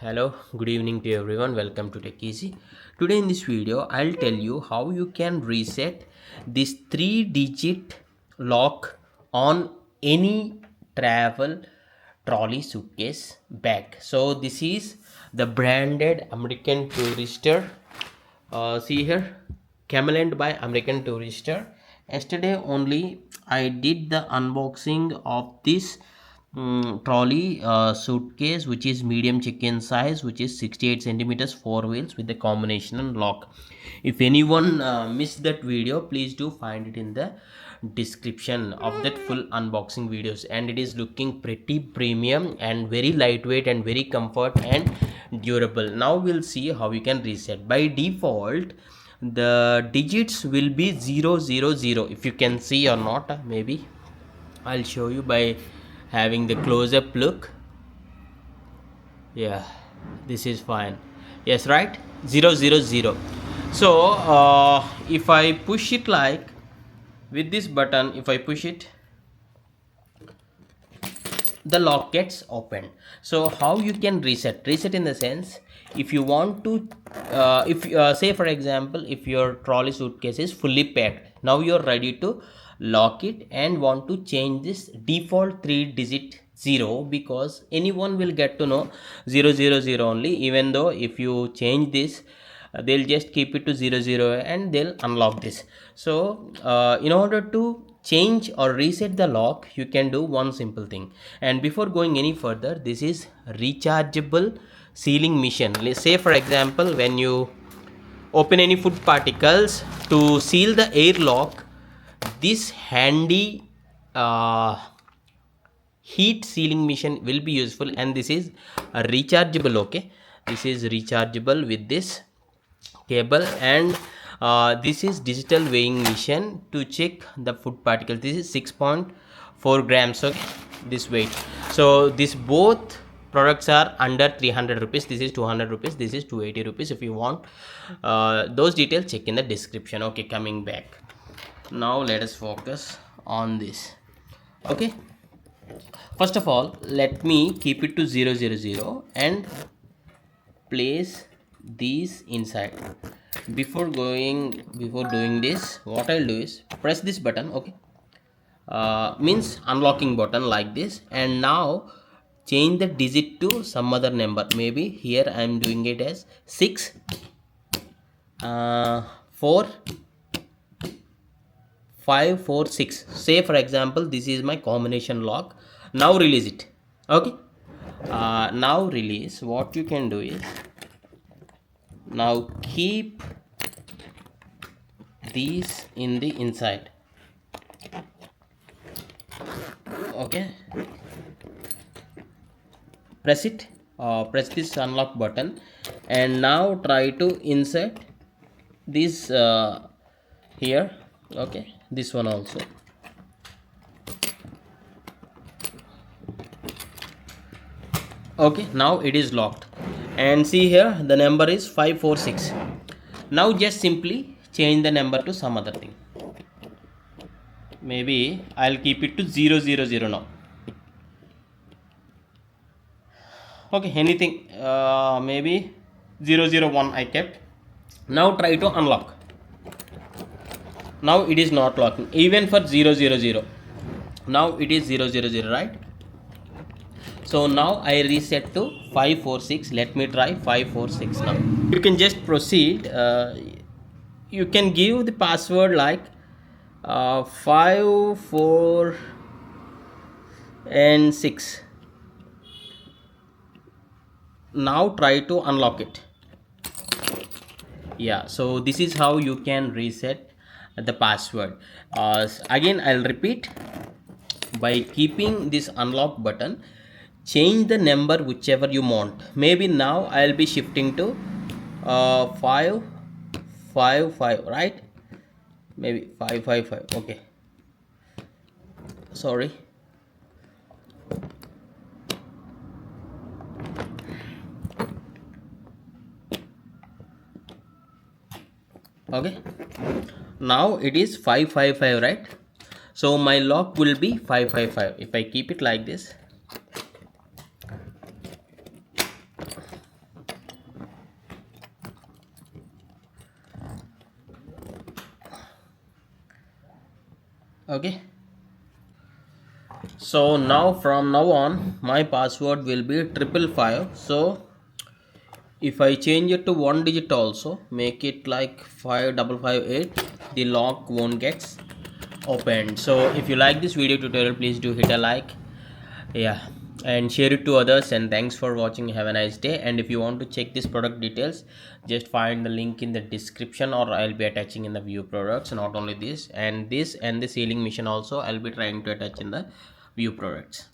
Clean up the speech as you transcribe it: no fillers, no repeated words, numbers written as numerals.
Hello, good evening to everyone. Welcome to Tech Easy. Today in this video, I'll tell you how you can reset this 3-digit lock on any travel trolley, suitcase, bag. So this is the branded American Tourister. See here, Cameland by American Tourister. Yesterday only I did the unboxing of this trolley suitcase, which is medium check-in size, which is 68 centimeters, 4 wheels with the combination lock. If anyone missed that video, please do find it in the description of that full unboxing videos. And it is looking pretty premium and very lightweight and very comfort and durable. Now we'll see how you can reset. By default the digits will be 000. If you can see or not, maybe I'll show you by having the close-up look. Yeah, this is fine. Yes, right, 000. So if I push it like with this button, if I push it, the lock gets opened. So how you can reset in the sense, if you want to if say for example, if your trolley suitcase is fully packed, now you're ready to lock it and want to change this default 3-digit 0, because anyone will get to know 000 only. Even though if you change this, they'll just keep it to 00 and they'll unlock this. So in order to change or reset the lock, you can do one simple thing. And before going any further, this is rechargeable sealing mission. Let's say for example, when you open any food particles, to seal the air lock, this handy heat sealing mission will be useful. And this is a rechargeable. Okay, this is rechargeable with this cable. And this is digital weighing machine to check the food particles. This is 6.4 grams. Okay, this weight. So this both products are under 300 rupees. This is 200 rupees, this is 280 rupees. If you want those details, check in the description. Okay, coming back, now let us focus on this. Okay, first of all, let me keep it to 000 and place these inside. Before doing this, what I'll do is press this button. Okay, means unlocking button like this. And now change the digit to some other number. Maybe here I am doing it as 6 4 5 4 6. Say for example, this is my combination lock. Now release it. Okay, now release. What you can do is, now keep these in the inside. Okay, press it, press this unlock button, and now try to insert this here. Okay, this one also. Okay, now it is locked. And see here, the number is 546. Now just simply change the number to some other thing. Maybe I'll keep it to 000 now. Okay, anything, maybe 001 I kept. Now try to unlock. Now it is not locking even for 000. Now it is 000, right? So now I reset to 546. Let me try 546 now. You can just proceed. You can give the password like 5 4 and 6. Now try to unlock it. Yeah, so this is how you can reset the password. Again I'll repeat, by keeping this unlock button, change the number whichever you want. Maybe now I'll be shifting to 555, right? Maybe 555. Okay, sorry. Okay, now it is 555, right? So my lock will be 555. If I keep it like this, Okay, so now from now on my password will be 555. So if I change it to one digit also, make it like 5558, the lock won't get opened. So if you like this video tutorial, please do hit a like, yeah, and share it to others. And thanks for watching. Have a nice day. And if you want to check this product details, just find the link in the description, or I'll be attaching in the view products. Not only this and the sealing machine also, I'll be trying to attach in the view products.